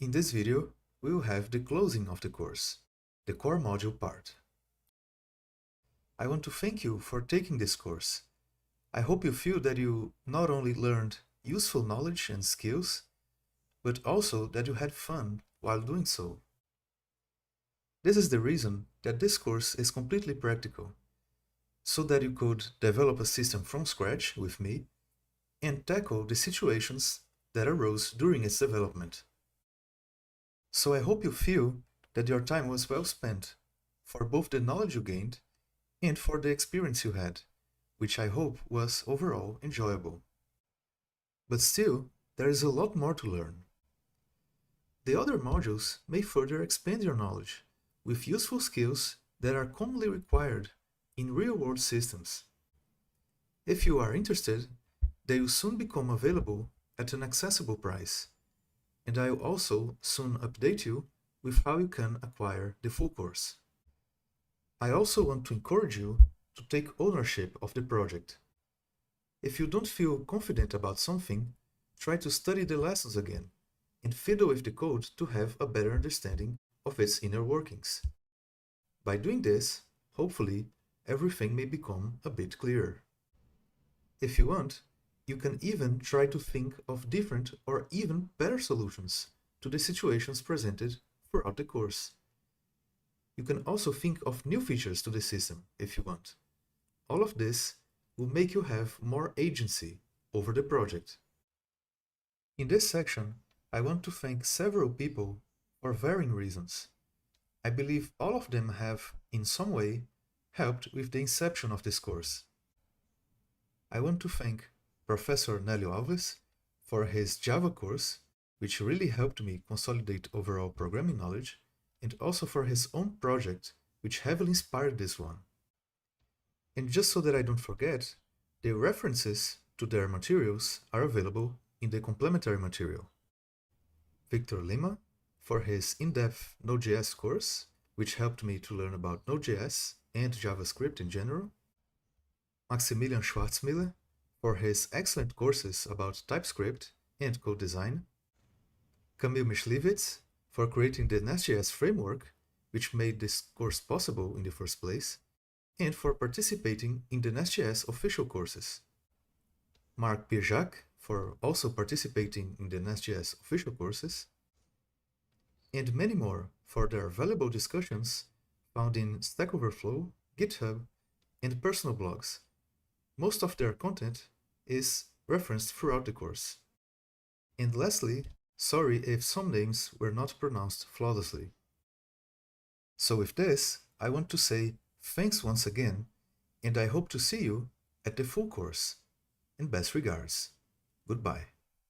In this video, we will have the closing of the course, the core module part. I want to thank you for taking this course. I hope you feel that you not only learned useful knowledge and skills, but also that you had fun while doing so. This is the reason that this course is completely practical, so that you could develop a system from scratch with me and tackle the situations that arose during its development. So I hope you feel that your time was well spent for both the knowledge you gained and for the experience you had, which I hope was overall enjoyable. But still, there is a lot more to learn. The other modules may further expand your knowledge with useful skills that are commonly required in real-world systems. If you are interested, they will soon become available at an accessible price, and I will also soon update you with how you can acquire the full course. I also want to encourage you to take ownership of the project. If you don't feel confident about something, try to study the lessons again and fiddle with the code to have a better understanding of its inner workings. By doing this, hopefully, everything may become a bit clearer. If you want, you can even try to think of different or even better solutions to the situations presented throughout the course. You can also think of new features to the system if you want. All of this will make you have more agency over the project. In this section, I want to thank several people for varying reasons. I believe all of them have, in some way, helped with the inception of this course. I want to thank Professor Nélio Alves for his Java course, which really helped me consolidate overall programming knowledge, and also for his own project, which heavily inspired this one. And just so that I don't forget, the references to their materials are available in the complementary material. Victor Lima for his in-depth Node.js course, which helped me to learn about Node.js and JavaScript in general. Maximilian Schwarzmiller for his excellent courses about TypeScript and code design. Kamil Mischliewicz for creating the NestJS framework, which made this course possible in the first place, and for participating in the NestJS official courses. Mark Pirjak for also participating in the NestJS official courses, and many more for their valuable discussions found in Stack Overflow, GitHub, and personal blogs. Most of their content is referenced throughout the course. And lastly, sorry if some names were not pronounced flawlessly. So with this, I want to say thanks once again, and I hope to see you at the full course. And best regards. Goodbye.